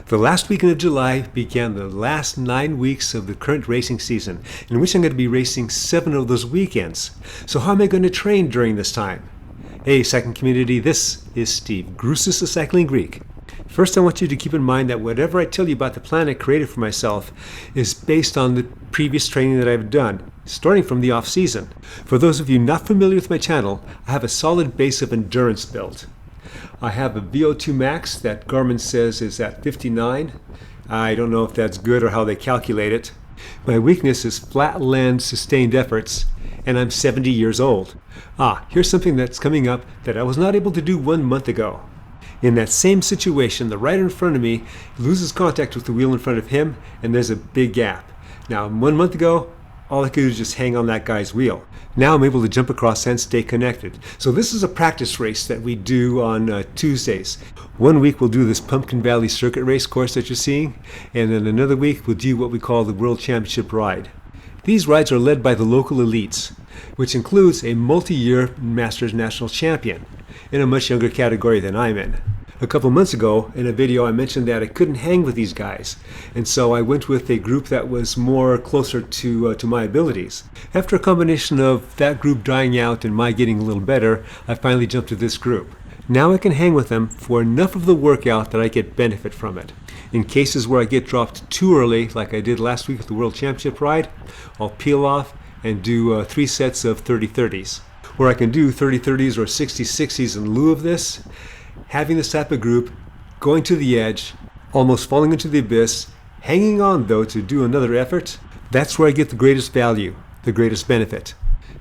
The last weekend of July began the last 9 weeks of the current racing season, in which I'm going to be racing 7 of those weekends. So how am I going to train during this time? Hey, cycling community, this is Steve, Grusis the Cycling Greek. First, I want you to keep in mind that whatever I tell you about the plan I created for myself is based on the previous training that I've done, starting from the off-season. For those of you not familiar with my channel, I have a solid base of endurance built. I have a VO2 max that Garmin says is at 59. I don't know if that's good or how they calculate it. My weakness is flat land sustained efforts, and I'm 70 years old. Here's something that's coming up that I was not able to do 1 month ago. In that same situation, the rider in front of me loses contact with the wheel in front of him, and there's a big gap. Now, 1 month ago, all I could do is just hang on that guy's wheel. Now I'm able to jump across and stay connected. So this is a practice race that we do on Tuesdays. 1 week we'll do this Pumpkin Valley Circuit race course that you're seeing, and then another week we'll do what we call the World Championship ride. These rides are led by the local elites, which includes a multi-year Masters National Champion in a much younger category than I'm in. A couple months ago, in a video, I mentioned that I couldn't hang with these guys, and so I went with a group that was more closer to my abilities. After a combination of that group dying out and my getting a little better, I finally jumped to this group. Now I can hang with them for enough of the workout that I get benefit from it. In cases where I get dropped too early, like I did last week with the World Championship ride, I'll peel off and do 3 sets of 30-30s. Where I can do 30-30s or 60-60s in lieu of this, having this type of group, going to the edge, almost falling into the abyss, hanging on though to do another effort, that's where I get the greatest value, the greatest benefit.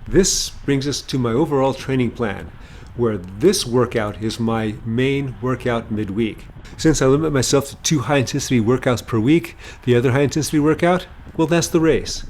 This brings us to my overall training plan, where this workout is my main workout midweek. Since I limit myself to 2 high-intensity workouts per week, the other high-intensity workout, well, that's the race.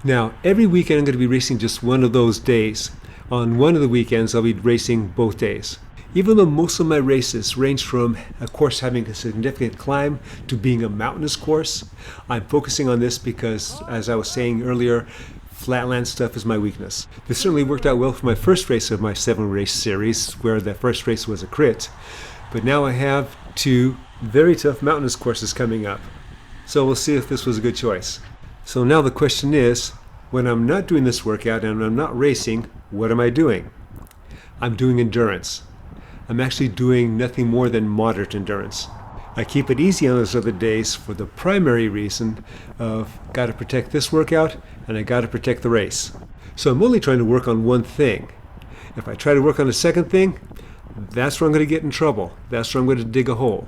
Now, every weekend I'm going to be racing just one of those days. On one of the weekends, I'll be racing both days. Even though most of my races range from a course having a significant climb to being a mountainous course, I'm focusing on this because, as I was saying earlier, flatland stuff is my weakness. This certainly worked out well for my first race of my 7-race series, where the first race was a crit. But now I have 2 very tough mountainous courses coming up. So we'll see if this was a good choice. So now the question is, when I'm not doing this workout and I'm not racing, what am I doing? I'm doing endurance. I'm actually doing nothing more than moderate endurance. I keep it easy on those other days for the primary reason of got to protect this workout and I got to protect the race. So I'm only trying to work on one thing. If I try to work on a second thing, that's where I'm going to get in trouble. That's where I'm going to dig a hole.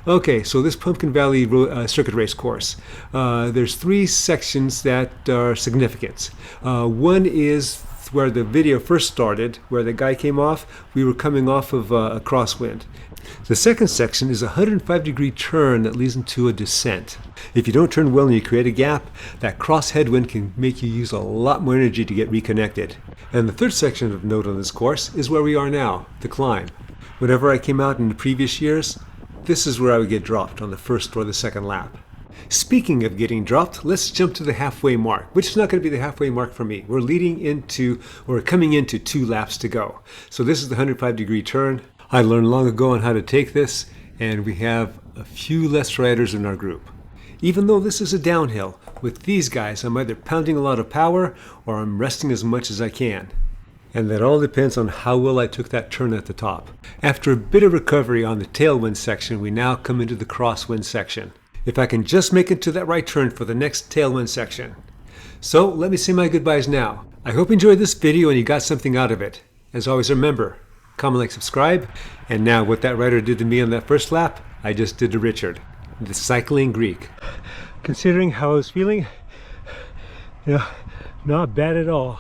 Okay, so this Pumpkin Valley Circuit race course, there's 3 sections that are significant. One is where the video first started, where the guy came off. We were coming off of a crosswind. The second section is a 105-degree turn that leads into a descent. If you don't turn well and you create a gap, that cross headwind can make you use a lot more energy to get reconnected. And the third section of note on this course is where we are now, the climb. Whenever I came out in the previous years, this is where I would get dropped on the first or the second lap. Speaking of getting dropped, let's jump to the halfway mark, which is not going to be the halfway mark for me. We're coming into 2 laps to go. So this is the 105-degree turn. I learned long ago on how to take this, and we have a few less riders in our group. Even though this is a downhill, with these guys, I'm either pounding a lot of power or I'm resting as much as I can. And that all depends on how well I took that turn at the top. After a bit of recovery on the tailwind section, we now come into the crosswind section. If I can just make it to that right turn for the next tailwind section. So let me say my goodbyes now. I hope you enjoyed this video and you got something out of it. As always, remember, comment, like, subscribe. And now what that rider did to me on that first lap, I just did to Richard, the Cycling Greek. Considering how I was feeling, not bad at all.